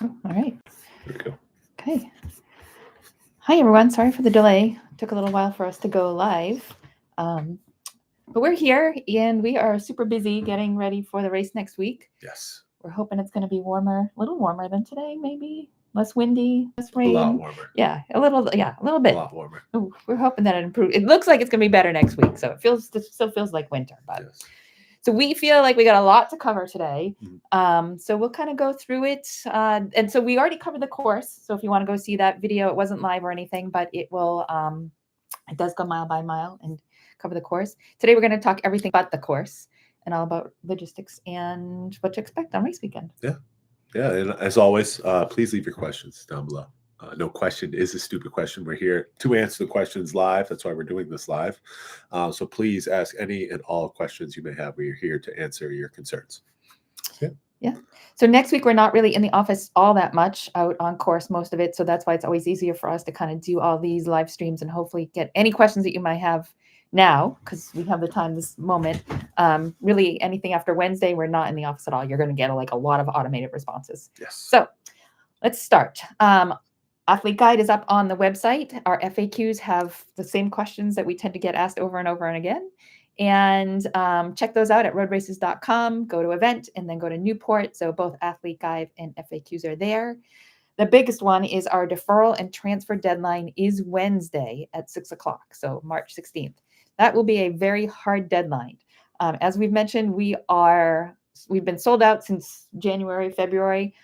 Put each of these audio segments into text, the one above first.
Oh, all right. There we go. Okay. Hi, everyone. Sorry for the delay. It took a little while for us to go live. But we're here and we are super busy getting ready for the race next week. Yes. We're hoping it's going to be warmer, a little warmer than today, maybe less windy, less rain. A lot warmer. Yeah, a little bit. A lot warmer. Ooh, we're hoping that it improves. It looks like it's going to be better next week. So it still feels like winter, but Yes. so we feel like we got a lot to cover today. Mhm. So we'll kind of go through it. And so we already covered the course. So if you want to go see that video, it wasn't live or anything, but it will, it does go mile by mile and cover the course. Today, we're going to talk everything but the course and all about logistics and what to expect on race weekend. Yeah. Yeah. And as always, please leave your questions down below. No question is a stupid question. We're here to answer the questions live. That's why we're doing this live. So please ask any and all questions you may have. We're here to answer your concerns. Yeah. So next week, we're not really in the office all that much, out on course most of it. So that's why it's always easier for us to kind of do all these live streams and hopefully get any questions that you might have now, because we have the time this moment. Really, anything after Wednesday, we're not in the office at all. You're going to get a lot of automated responses. Yes. So let's start. Athlete Guide is up on the website. Our FAQs have the same questions that we tend to get asked over and over and again. And check those out at roadraces.com. Go to event and then go to Newport. So both Athlete Guide and FAQs are there. The biggest one is our deferral and transfer deadline is Wednesday at 6 o'clock. So March 16th. That will be a very hard deadline. As we've mentioned, we've been sold out since January, February.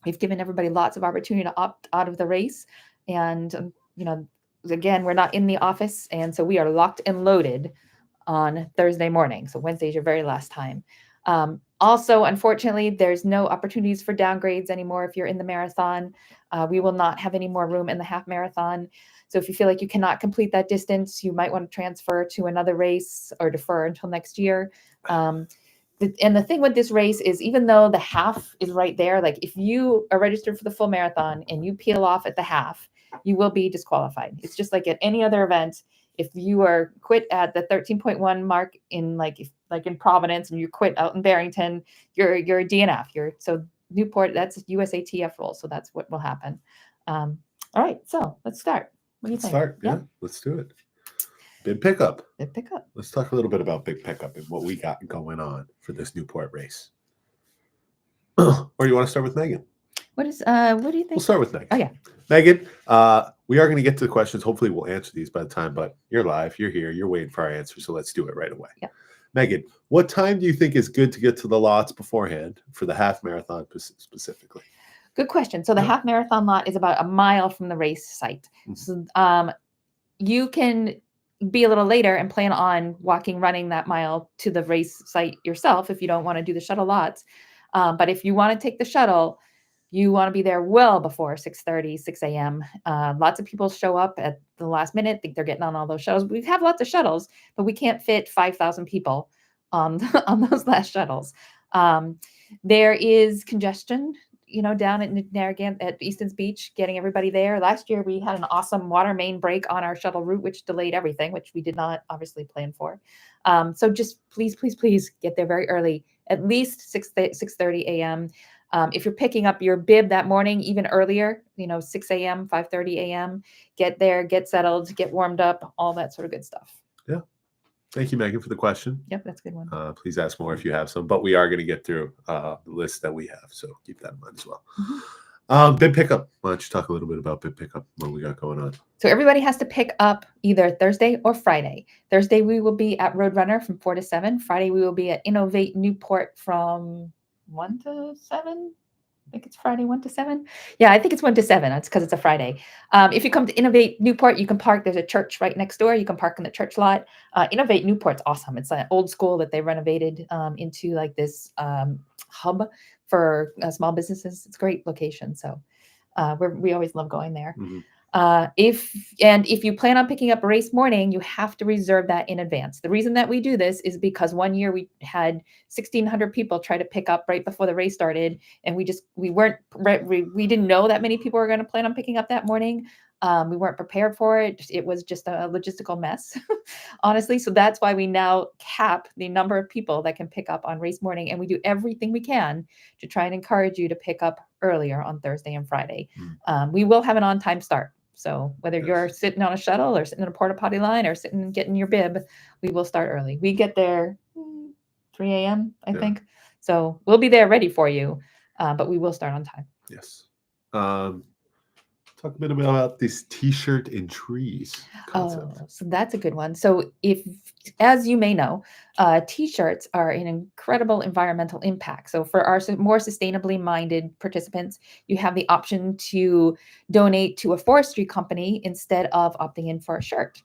We've given everybody lots of opportunity to opt out of the race. And, again, we're not in the office. And so we are locked and loaded on Thursday morning. So Wednesday is your very last time. Also, unfortunately, there's no opportunities for downgrades anymore if you're in the marathon. We will not have any more room in the half marathon. So if you feel like you cannot complete that distance, you might want to transfer to another race or defer until next year. And the thing with this race is, even though the half is right there, like if you are registered for the full marathon and you peel off at the half, you will be disqualified. It's just like at any other event. If you are quit at the 13.1 mark in in Providence and you quit out in Barrington, you're a DNF. So Newport, that's a USATF rule. So that's what will happen. All right, so let's start. What do you think? Yeah, let's do it. Big pickup. Big pickup. Let's talk a little bit about big pickup and what we got going on for this Newport race. Or you want to start with Megan? What do you think? We'll start with Megan. Oh, yeah. Megan, we are going to get to the questions. Hopefully we'll answer these by the time, but you're live, you're here, you're waiting for our answers, so let's do it right away. Yeah. Megan, what time do you think is good to get to the lots beforehand for the half marathon specifically? Good question. So the half marathon lot is about a mile from the race site. So you can be a little later and plan on running that mile to the race site yourself if you don't want to do the shuttle lots. But if you want to take the shuttle, you want to be there well before 6:30, 6 a.m. Lots of people show up at the last minute, think they're getting on all those shuttles. We have lots of shuttles, but we can't fit 5,000 people on those last shuttles. There is congestion, down at Narragansett at Easton's Beach, getting everybody there. Last year, we had an awesome water main break on our shuttle route, which delayed everything, which we did not obviously plan for. So just please get there very early, at least 6:30 a.m. If you're picking up your bib that morning, even earlier, 6 a.m., 5:30 a.m., get there, get settled, get warmed up, all that sort of good stuff. Yeah. Thank you, Megan, for the question. Yep, that's a good one. Please ask more if you have some, but we are going to get through the list that we have, so keep that in mind as well. Bib pickup. Why don't you talk a little bit about bib pickup, what we got going on? So everybody has to pick up either Thursday or Friday. Thursday, we will be at Roadrunner from 4 to 7. Friday, we will be at Innovate Newport from 1 to 7. I think it's Friday, 1 to 7. Yeah, I think it's 1 to 7. That's because it's a Friday. If you come to Innovate Newport, you can park. There's a church right next door. You can park in the church lot. Innovate Newport's awesome. It's an old school that they renovated into like this hub for small businesses. It's a great location. So we always love going there. If you plan on picking up a race morning, you have to reserve that in advance. The reason that we do this is because one year we had 1,600 people try to pick up right before the race started, and we didn't know that many people were going to plan on picking up that morning. We weren't prepared for it. It was just a logistical mess, honestly. So that's why we now cap the number of people that can pick up on race morning. And we do everything we can to try and encourage you to pick up earlier on Thursday and Friday. We will have an on-time start. So whether you're sitting on a shuttle or sitting in a porta potty line or sitting and getting your bib, we will start early. We get there 3 a.m., I think. So we'll be there ready for you, but we will start on time. Yes. Talk a bit about this T-shirt in trees concept. Oh, so that's a good one. So as you may know, T-shirts are an incredible environmental impact. So for our more sustainably minded participants, you have the option to donate to a forestry company instead of opting in for a shirt,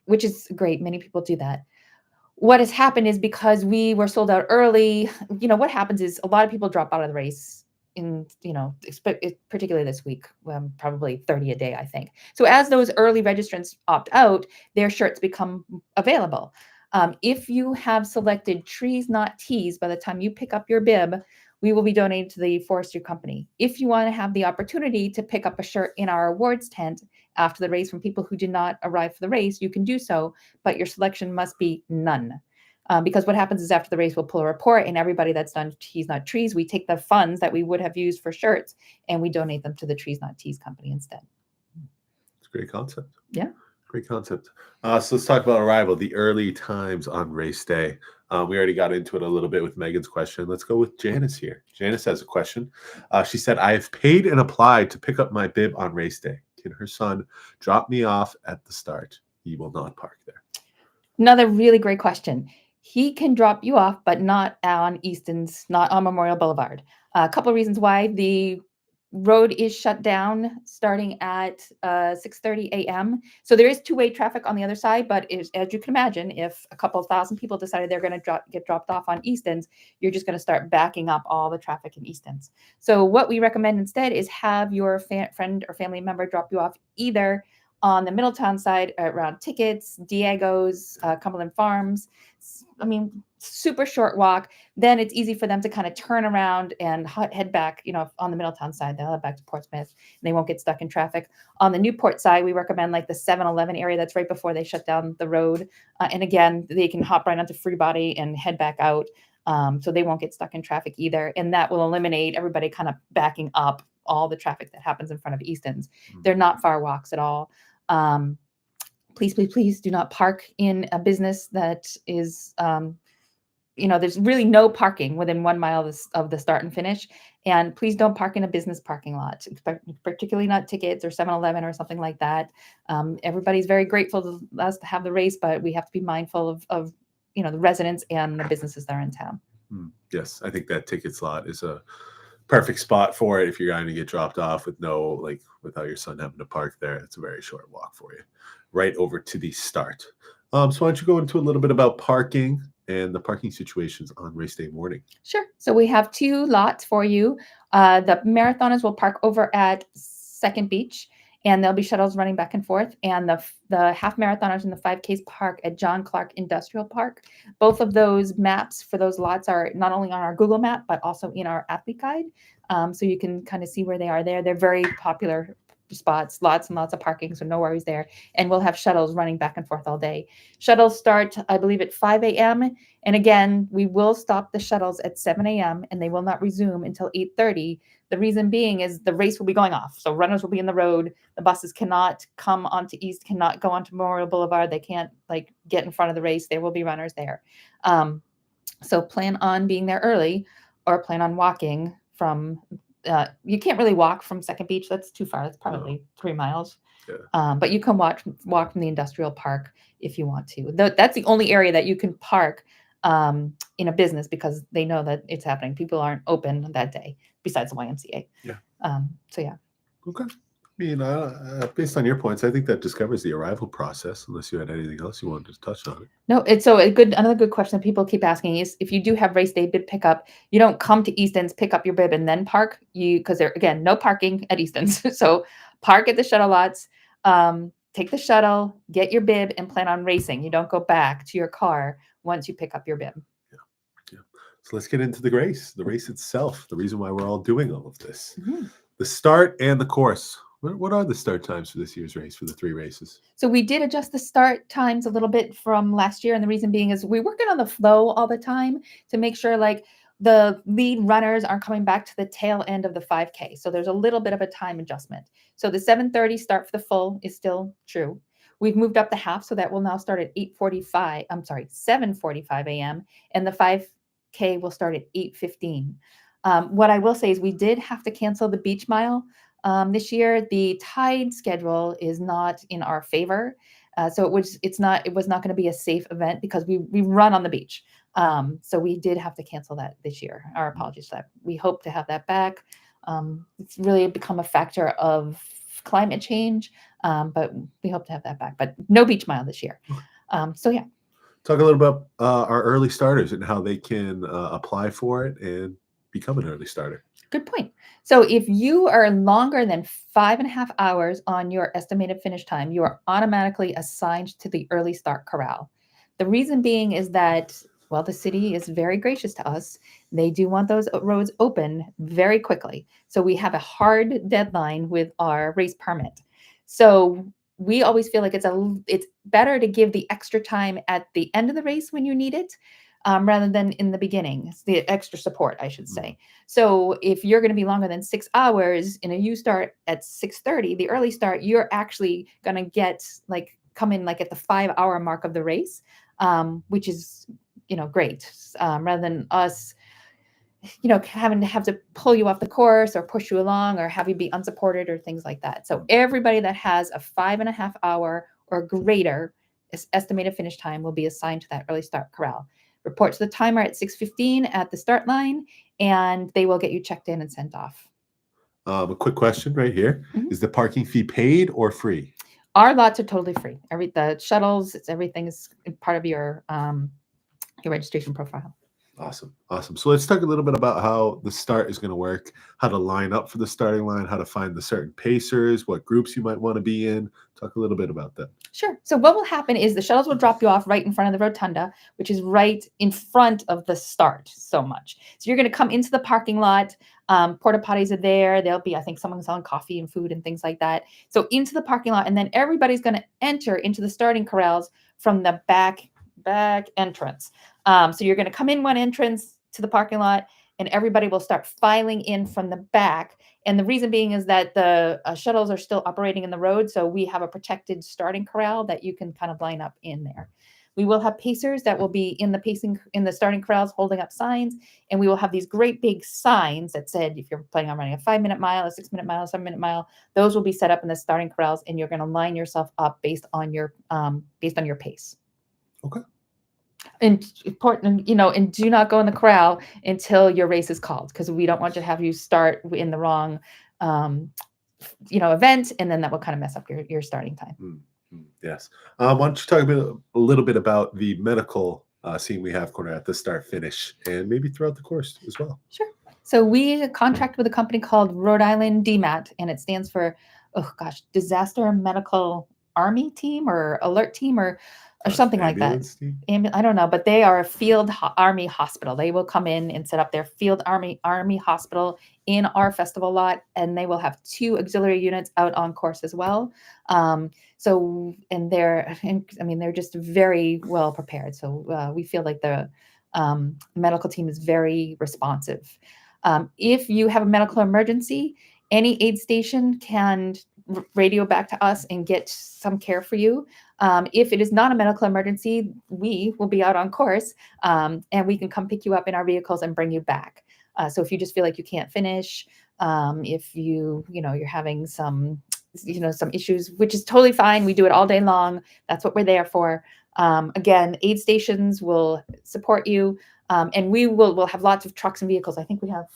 which is great. Many people do that. What has happened is because we were sold out early, what happens is a lot of people drop out of the race particularly this week, probably 30 a day, I think. So as those early registrants opt out, their shirts become available. If you have selected trees, not tees, by the time you pick up your bib, we will be donating to the forestry company. If you want to have the opportunity to pick up a shirt in our awards tent after the race from people who did not arrive for the race, you can do so, but your selection must be none. Because what happens is after the race, we'll pull a report, and everybody that's done Tees Not Trees, we take the funds that we would have used for shirts and we donate them to the Trees Not Tees company instead. It's a great concept. Yeah. Great concept. So let's talk about arrival, the early times on race day. We already got into it a little bit with Megan's question. Let's go with Janice here. Janice has a question. She said, I have paid and applied to pick up my bib on race day. Can her son drop me off at the start? He will not park there. Another really great question. He can drop you off, but not on Easton's, not on Memorial Boulevard. A couple of reasons why. The road is shut down starting at 6:30 a.m. So there is two-way traffic on the other side, but as you can imagine, if a couple of thousand people decided they're going to get dropped off on Easton's, you're just going to start backing up all the traffic in Easton's. So what we recommend instead is have your friend or family member drop you off either on the Middletown side around Tickets, Diego's, Cumberland Farms. I mean, super short walk. Then it's easy for them to kind of turn around and head back, on the Middletown side. They'll head back to Portsmouth and they won't get stuck in traffic. On the Newport side, we recommend like the 7-Eleven area that's right before they shut down the road. And again, they can hop right onto Free Body and head back out. So they won't get stuck in traffic either. And that will eliminate everybody kind of backing up all the traffic that happens in front of Easton's. They're not far walks at all. Please do not park in a business that is, there's really no parking within 1 mile of the start and finish. And please don't park in a business parking lot, particularly not Tickets or 7-Eleven or something like that. Everybody's very grateful to us to have the race, but we have to be mindful of the residents and the businesses that are in town. Yes, I think that Tickets lot is a perfect spot for it if you're going to get dropped off without your son having to park there. It's a very short walk for you, right over to the start. So why don't you go into a little bit about parking and the parking situations on race day morning? Sure. So we have 2 lots for you. The marathoners will park over at Second Beach, and there'll be shuttles running back and forth. And the half marathoners and the 5Ks park at John Clark Industrial Park. Both of those maps for those lots are not only on our Google map, but also in our athlete guide. So you can kind of see where they are there. They're very popular spots, lots and lots of parking, so no worries there. And we'll have shuttles running back and forth all day. Shuttles start, I believe, at 5 a.m. And again, we will stop the shuttles at 7 a.m. and they will not resume until 8:30. The reason being is the race will be going off. So runners will be in the road. The buses cannot come onto East, cannot go onto Memorial Boulevard. They can't get in front of the race. There will be runners there. So plan on being there early or plan on walking from you can't really walk from Second Beach. That's too far. That's probably 3 miles. Yeah. But you can walk from the industrial park if you want to. That's the only area that you can park in a business because they know that it's happening. People aren't open that day besides the YMCA. Yeah. So yeah. Okay. I mean, based on your points, I think that just covers the arrival process, unless you had anything else you wanted to touch on it. No, it's so another good question that people keep asking is if you do have race day bib pickup, you don't come to Easton's, pick up your bib, and then park. Because there again, no parking at Easton's. So park at the shuttle lots, take the shuttle, get your bib, and plan on racing. You don't go back to your car once you pick up your bib. Yeah. So let's get into the race itself, the reason why we're all doing all of this. Mm-hmm. The start and the course. What are the start times for this year's race for the 3 races? So we did adjust the start times a little bit from last year, and the reason being is we're working on the flow all the time to make sure like the lead runners aren't coming back to the tail end of the 5K. So there's a little bit of a time adjustment. So the 7:30 start for the full is still true. We've moved up the half, so that will now start at 8:45. I'm sorry, 7:45 a.m. and the 5K will start at 8:15. What I will say is we did have to cancel the beach mile this year. The tide schedule is not in our favor, so it was not going to be a safe event because we run on the beach. So we did have to cancel that this year. Our apologies for that. We hope to have that back. It's really become a factor of climate change, but we hope to have that back. But no beach mile this year. So yeah. Talk a little about our early starters and how they can apply for it and become an early starter. Good point. So if you are longer than 5.5 hours on your estimated finish time, you are automatically assigned to the early start corral. The reason being is that, well, the city is very gracious to us. They do want those roads open very quickly. So we have a hard deadline with our race permit. So we always feel like it's better to give the extra time at the end of the race when you need it, rather than in the beginning. It's the extra support, I should say. So if you're going to be longer than 6 hours and you start at 6:30, the early start, you're actually going to get come in at the 5-hour mark of the race, which is, great, rather than us, having to have to pull you off the course or push you along or have you be unsupported or things like that. So everybody that has a 5.5 hour or greater estimated finish time will be assigned to that early start corral. Report to the timer at 6:15 at the start line, and they will get you checked in and sent off. A quick question right here. Mhm. Is the parking fee paid or free? Our lots are totally free. The shuttles, everything is part of your registration profile. Awesome. Awesome. So let's talk a little bit about how the start is going to work, how to line up for the starting line, how to find the certain pacers, what groups you might want to be in. Talk a little bit about that. Sure. So what will happen is the shuttles will drop you off right in front of the rotunda, which is right in front of the start so much. So you're going to come into the parking lot. Porta potties are there. There'll be, I think, someone selling coffee and food and things like that. So into the parking lot, and then everybody's going to enter into the starting corrals from the back entrance. So you're going to come in one entrance to the parking lot, and everybody will start filing in from the back. And the reason being is that the shuttles are still operating in the road, so we have a protected starting corral that you can kind of line up in there. We will have pacers that will be in the starting corrals holding up signs, and we will have these great big signs that said if you're planning on running a 5-minute mile, a 6-minute mile, a 7-minute mile, those will be set up in the starting corrals, and you're going to line yourself up based on your pace. Okay. And important, and do not go in the corral until your race is called, because we don't want to have you start in the wrong, event, and then that will kind of mess up your starting time. Yes. Why don't you talk a little bit about the medical scene we have corner at the start finish and maybe throughout the course as well? Sure. So we contract with a company called Rhode Island DMAT, and it stands for, Disaster Medical Army Team or Alert Team or something like that. I don't know, but they are a field army hospital. They will come in and set up their field army hospital in our festival lot, and they will have 2 auxiliary units out on course as well. They're just very well prepared. So we feel like the medical team is very responsive. If you have a medical emergency, any aid station can radio back to us and get some care for you. If it is not a medical emergency, we will be out on course, and we can come pick you up in our vehicles and bring you back. So if you just feel like you can't finish, if you're having some issues, which is totally fine. We do it all day long. That's what we're there for. Again, aid stations will support you, and we'll have lots of trucks and vehicles. I think we have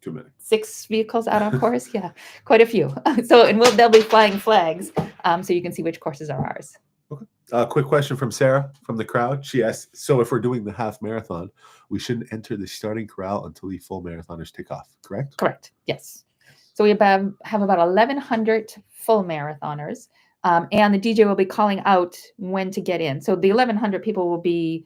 Too many. 6 vehicles out on course. Yeah, quite a few. They'll be flying flags, so you can see which courses are ours. Okay. Quick question from Sarah from the crowd. She asked, so if we're doing the half marathon, we shouldn't enter the starting corral until the full marathoners take off, correct? Correct. Yes. So we have about 1,100 full marathoners, and the DJ will be calling out when to get in. So the 1,100 people will be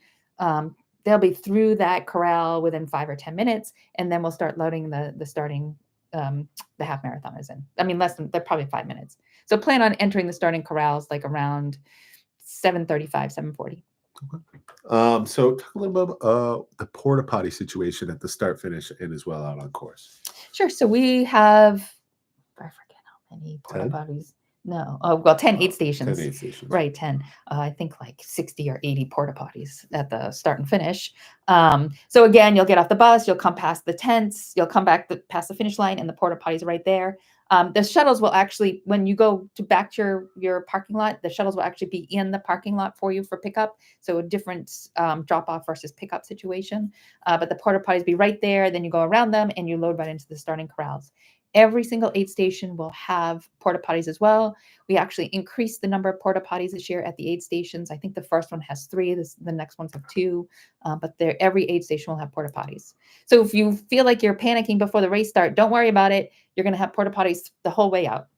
they'll be through that corral within 5 or 10 minutes, and then we'll start loading the starting the half marathoners in. I mean, they're probably 5 minutes. So plan on entering the starting corrals like around 7:35, 7:40. So talk a little bit about the porta potty situation at the start, finish, and as well out on course. Sure. So we have, I forget how many porta 10? potties. No, oh well, 10 aid 10 stations. aid stations. Right, 10. I think like 60 or 80 porta potties at the start and finish. So again, you'll get off the bus, you'll come past the tents, you'll come back past the finish line, and the porta potties are right there. The shuttles will actually, when you go back to your parking lot, the shuttles will actually be in the parking lot for you for pickup. So a different drop off versus pickup situation. But the porta potties be right there. Then you go around them and you load right into the starting corrals. Every single aid station will have porta potties as well. We actually increased the number of porta potties this year at the aid stations. I think the first one has 3, the next ones have 2, but every aid station will have porta potties. So if you feel like you're panicking before the race start, don't worry about it. You're going to have porta potties the whole way out.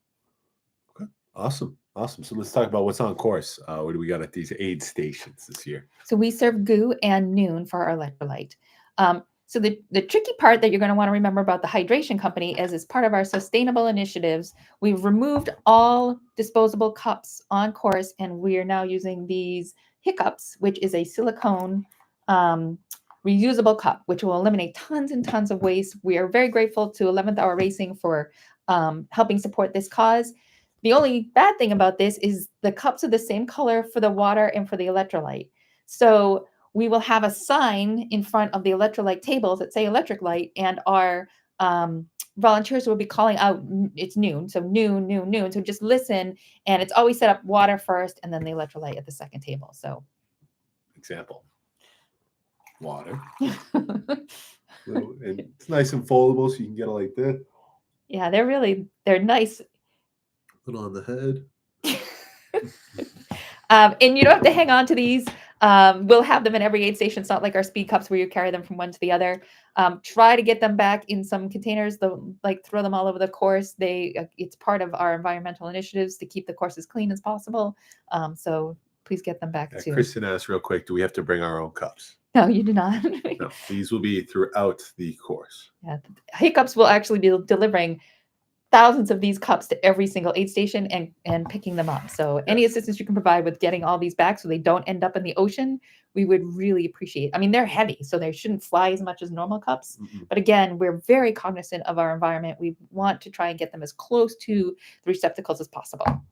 Okay, awesome. So let's talk about what's on course. What do we got at these aid stations this year? So we serve GOO and Noon for our electrolyte. So the tricky part that you're going to want to remember about the hydration company is, as part of our sustainable initiatives, we've removed all disposable cups on course, and we are now using these hiccups, which is a silicone reusable cup, which will eliminate tons and tons of waste. We are very grateful to 11th Hour Racing for helping support this cause. The only bad thing about this is the cups are the same color for the water and for the electrolyte. So we will have a sign in front of the electrolyte tables that say electric light, and our volunteers will be calling out, it's noon. So noon, noon, noon. So just listen, and it's always set up water first and then the electrolyte at the second table. So example, water. And it's nice and foldable, so you can get it like this. Yeah, they're nice. Little on the head. And you don't have to hang on to these. We'll have them in every aid station. It's not like our speed cups where you carry them from one to the other. Try to get them back in some containers. Throw them all over the course. It's part of our environmental initiatives to keep the course as clean as possible. So please get them back too. Kristen asked real quick, do we have to bring our own cups? No, you do not. No, these will be throughout the course. Yeah, Hiccups will actually be delivering thousands of these cups to every single aid station and picking them up. So any assistance you can provide with getting all these back so they don't end up in the ocean, we would really appreciate. I mean, they're heavy, so they shouldn't fly as much as normal cups. But again, we're very cognizant of our environment. We want to try and get them as close to the receptacles as possible.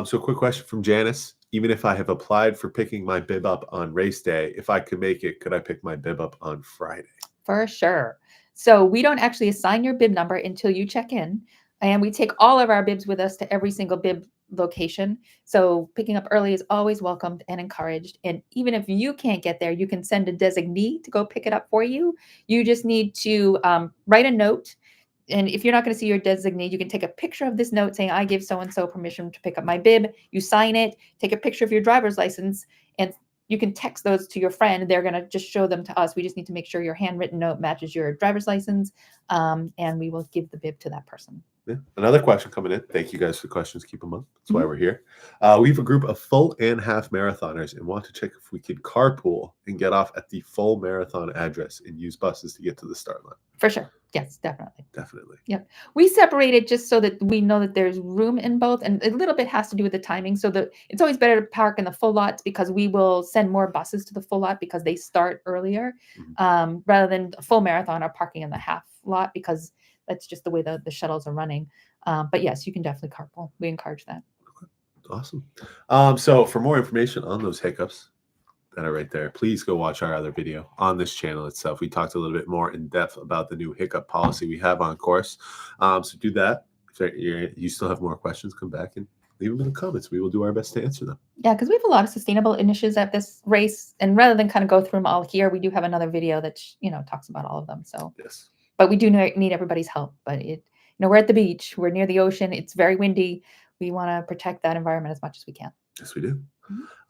So a quick question from Janice. Even if I have applied for picking my bib up on race day, if I could make it, could I pick my bib up on Friday? For sure. So we don't actually assign your bib number until you check in, and we take all of our bibs with us to every single bib location. So picking up early is always welcomed and encouraged. And even if you can't get there, you can send a designee to go pick it up for you. You just need to write a note. And if you're not going to see your designee, you can take a picture of this note saying, I give so-and-so permission to pick up my bib. You sign it, take a picture of your driver's license, and you can text those to your friend. They're going to just show them to us. We just need to make sure your handwritten note matches your driver's license, and we will give the bib to that person. Yeah. Another question coming in. Thank you guys for the questions. Keep them up. That's why we're here. We have a group of full and half marathoners and want to check if we could carpool and get off at the full marathon address and use buses to get to the start line. For sure. Yes, definitely. Definitely. Yep. We separated just so that we know that there's room in both, and a little bit has to do with the timing. So that it's always better to park in the full lots because we will send more buses to the full lot because they start earlier, rather than a full marathon or parking in the half lot because that's just the way the shuttles are running. But yes, you can definitely carpool. We encourage that. Okay. Awesome. So for more information on those hiccups that are right there, please go watch our other video on this channel itself. We talked a little bit more in depth about the new hiccup policy we have on course. So do that. If you still have more questions, come back and leave them in the comments. We will do our best to answer them. Yeah, because we have a lot of sustainable initiatives at this race, and rather than kind of go through them all here, we do have another video that talks about all of them. So yes. But we do need everybody's help. But we're at the beach. We're near the ocean. It's very windy. We want to protect that environment as much as we can. Yes, we do.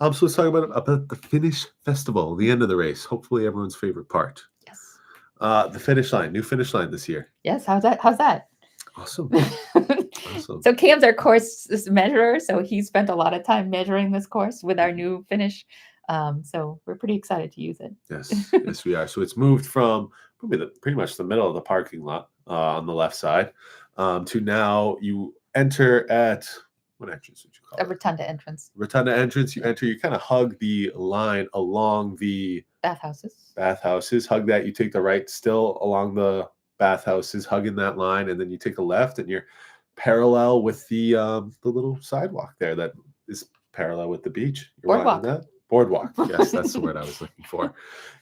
So let's talk about the finish festival, the end of the race. Hopefully everyone's favorite part. Yes. The finish line, new finish line this year. Yes. How's that? Awesome. Awesome. So Cam's our course measurer. So he spent a lot of time measuring this course with our new finish. So we're pretty excited to use it. Yes, yes, we are. So it's moved from pretty much the middle of the parking lot on the left side, to now you enter at, what entrance would you call A it? rotunda entrance. Rotunda entrance. You enter, you kind of hug the line along the Bathhouses. hug that. You take the right still along the bathhouses, hugging that line, and then you take a left, and you're parallel with the little sidewalk there that is parallel with the beach. You're Boardwalk. that boardwalk. Yes, that's the word I was looking for.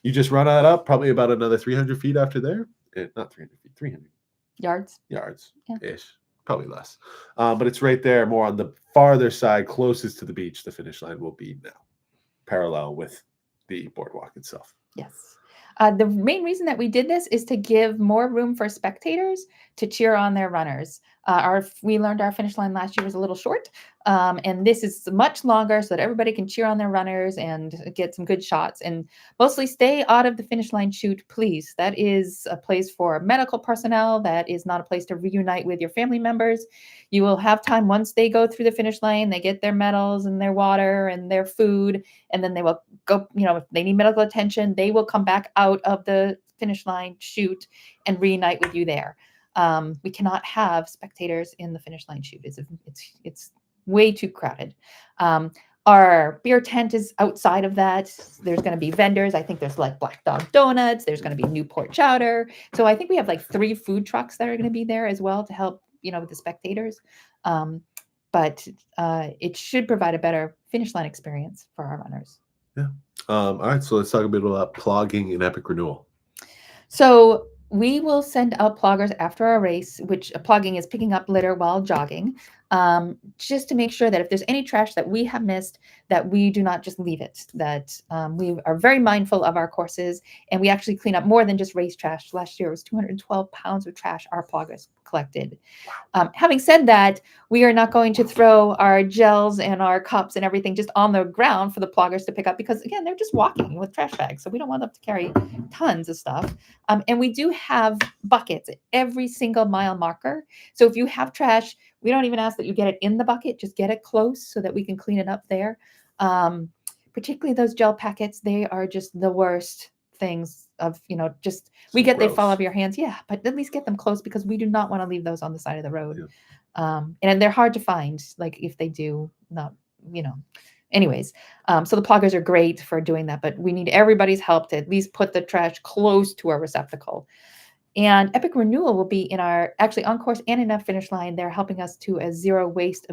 You just run that up, probably about another 300 feet after there. Not 300 feet, 300 Yards. ish, probably less. But it's right there, more on the farther side, closest to the beach. The finish line will be now, parallel with the boardwalk itself. Yes. The main reason that we did this is to give more room for spectators to cheer on their runners. We learned our finish line last year was a little short, and this is much longer so that everybody can cheer on their runners and get some good shots. And mostly stay out of the finish line chute, please. That is a place for medical personnel. That is not a place to reunite with your family members. You will have time once they go through the finish line, they get their medals and their water and their food, and then they will go, if they need medical attention, they will come back out of the finish line chute and reunite with you there. We cannot have spectators in the finish line chute. It's way too crowded. Our beer tent is outside of that. There's going to be vendors. I think there's like Black Dog Donuts. There's going to be Newport chowder. So I think we have like 3 food trucks that are going to be there as well to help, with the spectators. But it should provide a better finish line experience for our runners. Yeah. All right. So let's talk a bit about plogging and epic renewal. So we will send out ploggers after our race, which plogging is picking up litter while jogging, just to make sure that if there's any trash that we have missed, that we do not just leave it, that we are very mindful of our courses, and we actually clean up more than just race trash. Last year it was 212 pounds of trash our ploggers collected. Having said that, we are not going to throw our gels and our cups and everything just on the ground for the ploggers to pick up because, again, they're just walking with trash bags. So we don't want them to carry tons of stuff. And we do have buckets at every single mile marker. So if you have trash, we don't even ask that you get it in the bucket, just get it close so that we can clean it up there. Particularly those gel packets, they are just the worst things of, just we get gross. They fall out of your hands. Yeah, but at least get them close because we do not want to leave those on the side of the road. Yeah. And they're hard to find, like if they do not, anyways. So the ploggers are great for doing that, but we need everybody's help to at least put the trash close to our receptacle. And Epic Renewal will be actually on course and in a finish line. They're helping us to a zero waste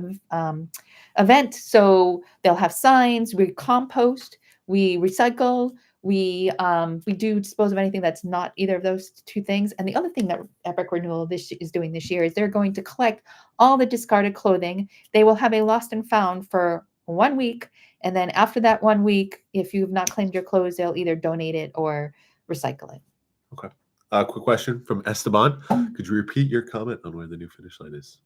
event. So they'll have signs, we compost, we recycle, we do dispose of anything that's not either of those 2 things. And the other thing that Epic Renewal is doing this year is they're going to collect all the discarded clothing. They will have a lost and found for 1 week. And then after that 1 week, if you've not claimed your clothes, they'll either donate it or recycle it. Okay. Quick question from Esteban. Could you repeat your comment on where the new finish line is?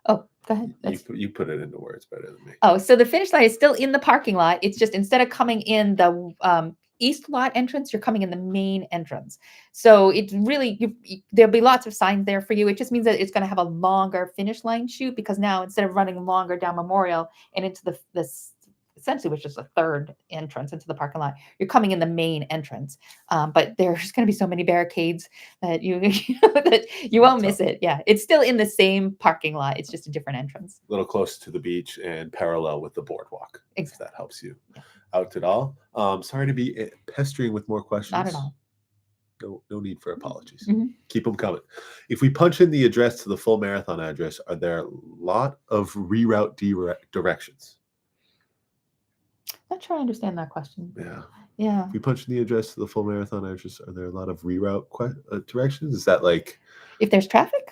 Oh, go ahead. You put it into words better than me. Oh, so the finish line is still in the parking lot. It's just instead of coming in the east lot entrance, you're coming in the main entrance. So it's really, there'll be lots of signs there for you. It just means that it's going to have a longer finish line chute because now instead of running longer down Memorial and into this essentially which is a 3rd entrance into the parking lot, you're coming in the main entrance. But there's going to be so many barricades that you won't miss it. Yeah, it's still in the same parking lot. It's just a different entrance. A little closer to the beach and parallel with the boardwalk. Exactly. If that helps you out at all. Sorry to be pestering with more questions. Not at all. No need for apologies. Mm-hmm. Keep them coming. If we punch in the address to the full marathon address, are there a lot of reroute directions? Not sure I understand that question. Yeah. If we punch in the address to the full marathon address, are there a lot of reroute directions? Is that like if there's traffic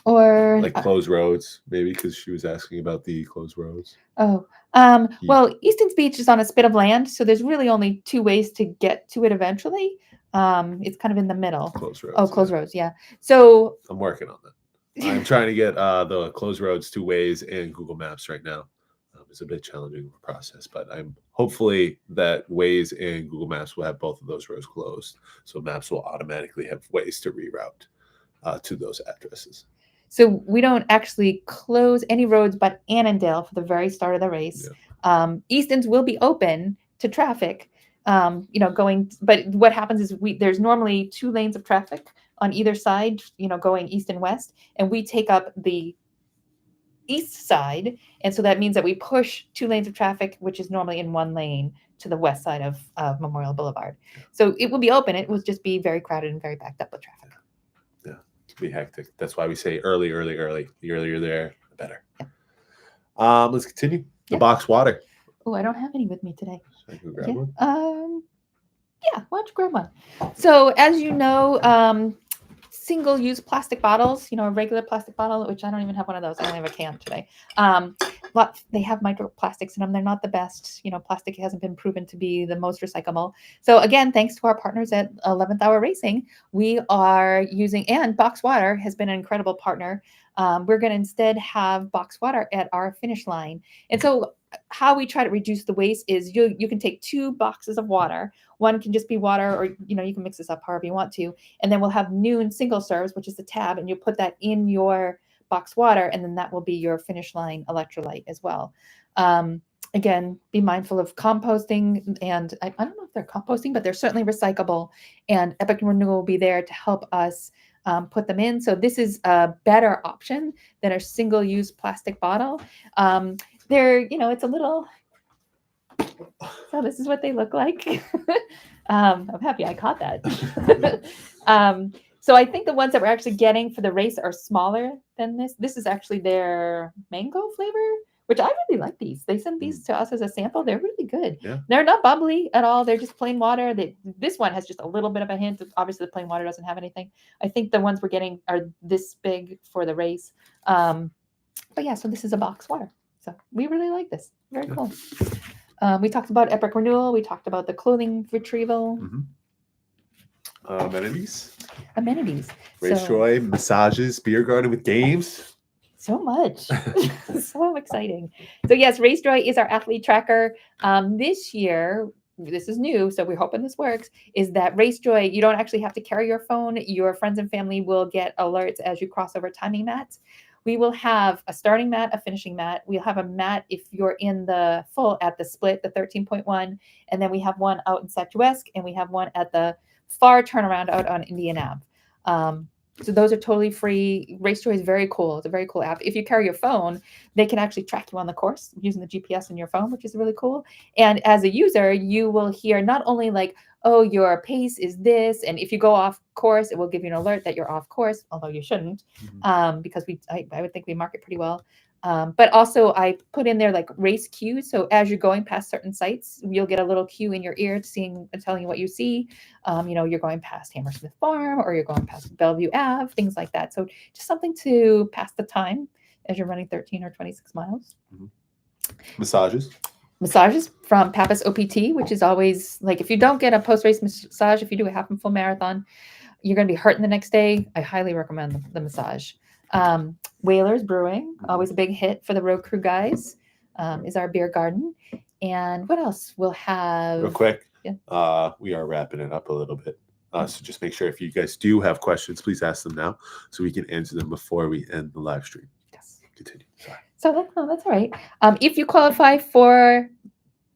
or like closed roads? Maybe because she was asking about the closed roads. Oh, well, Easton's Beach is on a spit of land, so there's really only 2 ways to get to it eventually. It's kind of in the middle. Closed roads. Oh, closed roads. Yeah. So I'm working on that. I'm trying to get the closed roads 2 ways in Google Maps right now. It's a bit challenging of a process, but I'm hopefully that Waze and Google Maps will have both of those roads closed. So Maps will automatically have ways to reroute to those addresses. So we don't actually close any roads but Annandale for the very start of the race. Yeah. Easton's will be open to traffic, going, but what happens is there's normally 2 lanes of traffic on either side, going east and west, and we take up the east side. And so that means that we push 2 lanes of traffic, which is normally in 1 lane, to the west side of Memorial Boulevard. So it will be open. It will just be very crowded and very backed up with traffic. Yeah, it'll be hectic. That's why we say early. The earlier you're there, the better. Yeah. Let's continue. The box water. Oh, I don't have any with me today. I can grab one. Yeah, why don't you grab one? So as you know, single-use plastic bottles, a regular plastic bottle, which I don't even have one of those. I only have a can today. But they have microplastics in them. They're not the best. Plastic hasn't been proven to be the most recyclable. So again, thanks to our partners at 11th Hour Racing, we are using, and Box Water has been an incredible partner. We're going to instead have box water at our finish line. And so how we try to reduce the waste is you can take 2 boxes of water. One can just be water, or you can mix this up however you want to. And then we'll have Noon single serves, which is the tab, and you put that in your box water, and then that will be your finish line electrolyte as well. Again, be mindful of composting, and I don't know if they're composting, but they're certainly recyclable. And Epic Renewal will be there to help us put them in. So this is a better option than a single-use plastic bottle. It's a little. So this is what they look like. I'm happy I caught that. So I think the ones that we're actually getting for the race are smaller than this. This is actually their mango flavor, which I really like these. They sent these to us as a sample. They're really good. Yeah. They're not bubbly at all. They're just plain water. This one has just a little bit of a hint. Obviously, the plain water doesn't have anything. I think the ones we're getting are this big for the race. But yeah, so this is a box water. So we really like this. Very cool. We talked about Epic Renewal. We talked about the clothing retrieval. Amenities. Racejoy, massages, beer garden with games. So much. So exciting. So yes, Racejoy is our athlete tracker. This year, this is new, so we're hoping this works, is that Racejoy, you don't actually have to carry your phone. Your friends and family will get alerts as you cross over timing mats. We will have a starting mat, a finishing mat. We'll have a mat if you're in the full at the split, the 13.1. And then we have one out in Statuesque, and we have one at the far turnaround out on Indian Ave. So those are totally free. Racejoy is very cool. It's a very cool app. If you carry your phone, they can actually track you on the course using the GPS in your phone, which is really cool. And as a user, you will hear not only like, oh, your pace is this, and if you go off course, it will give you an alert that you're off course, although you shouldn't, because I would think we market pretty well. But also I put in there like race cues. So as you're going past certain sites, you'll get a little cue in your ear telling you what you see. You're going past Hammersmith Farm, or you're going past Bellevue Ave, things like that. So just something to pass the time as you're running 13 or 26 miles. Massages from Pappas OPT, which is always like, if you don't get a post-race massage, if you do a half and full marathon, you're going to be hurting the next day. I highly recommend the massage. Whalers Brewing, always a big hit for the road crew guys, is our beer garden. And what else? We'll have... Real quick, we are wrapping it up a little bit. So just make sure if you guys do have questions, please ask them now so we can answer them before we end the live stream. Yes. Continue. Sorry. So that's all right. If you qualify for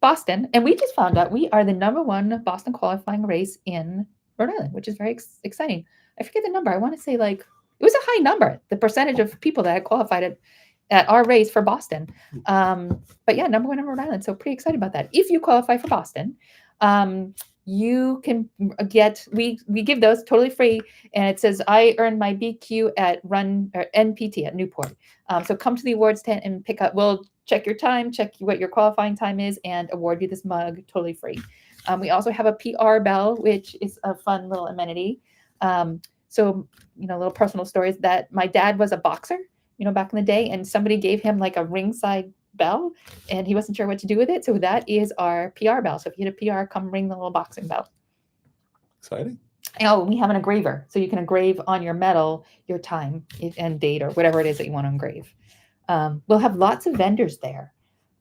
Boston, and we just found out we are the #1 Boston qualifying race in Rhode Island, which is very exciting. I forget the number. I want to say it was a high number, the percentage of people that had qualified at our race for Boston. But yeah, #1 in Rhode Island. So pretty excited about that. If you qualify for Boston, you can get, we give those totally free. And it says, I earned my BQ at NPT at Newport. So come to the awards tent and pick up, we'll check your time, check what your qualifying time is, and award you this mug totally free. We also have a PR bell, which is a fun little amenity. So, little personal stories that my dad was a boxer, back in the day, and somebody gave him like a ringside bell, and he wasn't sure what to do with it. So that is our PR bell. So if you hit a PR, come ring the little boxing bell. Exciting. Oh, we have an engraver. So you can engrave on your medal your time and date or whatever it is that you want to engrave. We'll have lots of vendors there.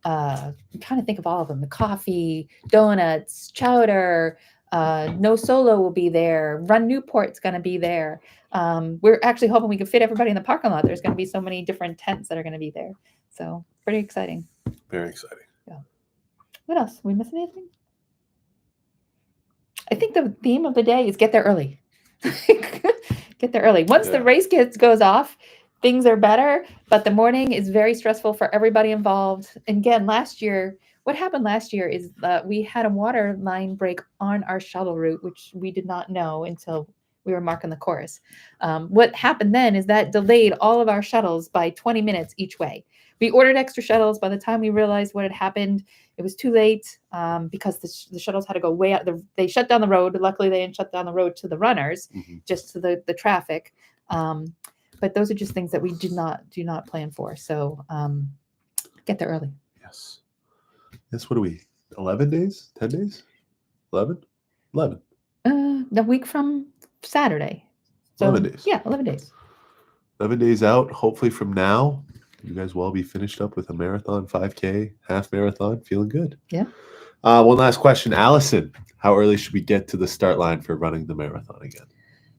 I'm trying to think of all of them. The coffee, donuts, chowder, No Solo will be there. Run Newport's going to be there. We're actually hoping we can fit everybody in the parking lot. There's going to be so many different tents that are going to be there. So pretty exciting. Very exciting. Yeah. What else? Are we missing anything? I think the theme of the day is get there early. Get there early. Once the Yeah. race goes off, things are better, but the morning is very stressful for everybody involved. And again, what happened last year is that we had a water line break on our shuttle route, which we did not know until we were marking the course. What happened then is that delayed all of our shuttles by 20 minutes each way. We ordered extra shuttles. By the time we realized what had happened, it was too late because the shuttles had to go way out. They shut down the road. Luckily, they didn't shut down the road to the runners, just to the traffic. But those are just things that we do not plan for. So get there early. Yes. Yes. What are we? 11 days? 10 days? 11? 11. The week from Saturday. So 11 days. Yeah, 11 days. 11 days out. Hopefully from now, you guys will all be finished up with a marathon, 5K, half marathon. Feeling good. Yeah. One last question. Allison, how early should we get to the start line for running the marathon again?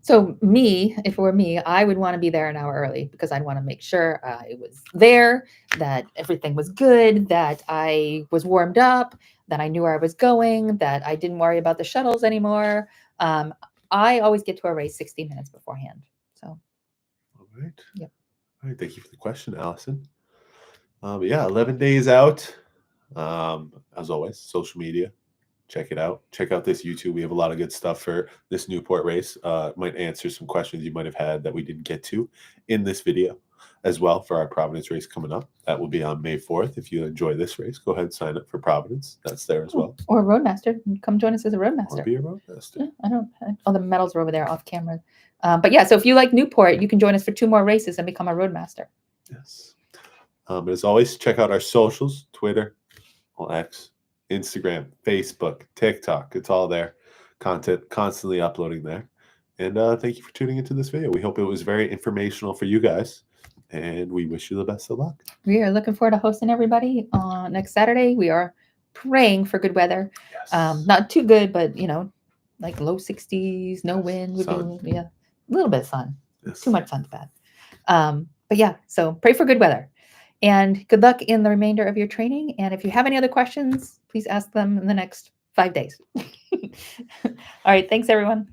So if it were me, I would want to be there an hour early because I'd want to make sure I was there, that everything was good, that I was warmed up, that I knew where I was going, that I didn't worry about the shuttles anymore. I always get to a race 60 minutes beforehand. So. All right. Yep. All right. Thank you for the question, Allison. Yeah, 11 days out. As always, social media. Check it out. Check out this YouTube. We have a lot of good stuff for this Newport race. Might answer some questions you might have had that we didn't get to in this video as well for our Providence race coming up. That will be on May 4th. If you enjoy this race, go ahead and sign up for Providence. That's there as well. Or Roadmaster. Come join us as a Or Roadmaster. be a Roadmaster. Yeah, all the medals are over there off camera. But yeah, so if you like Newport, you can join us for 2 more races and become a Roadmaster. Yes. As always, check out our socials, Twitter, X, Instagram, Facebook, TikTok. It's all there. Content constantly uploading there. And thank you for tuning into this video. We hope it was very informational for you guys. And we wish you the best of luck. We are looking forward to hosting everybody on next Saturday. We are praying for good weather. Yes. Not too good, but like low 60s, no wind would sun. be a little bit of sun. Yes. Too much sun's bad. But yeah, so pray for good weather. And good luck in the remainder of your training. And if you have any other questions, please ask them in the next 5 days. All right. Thanks, everyone.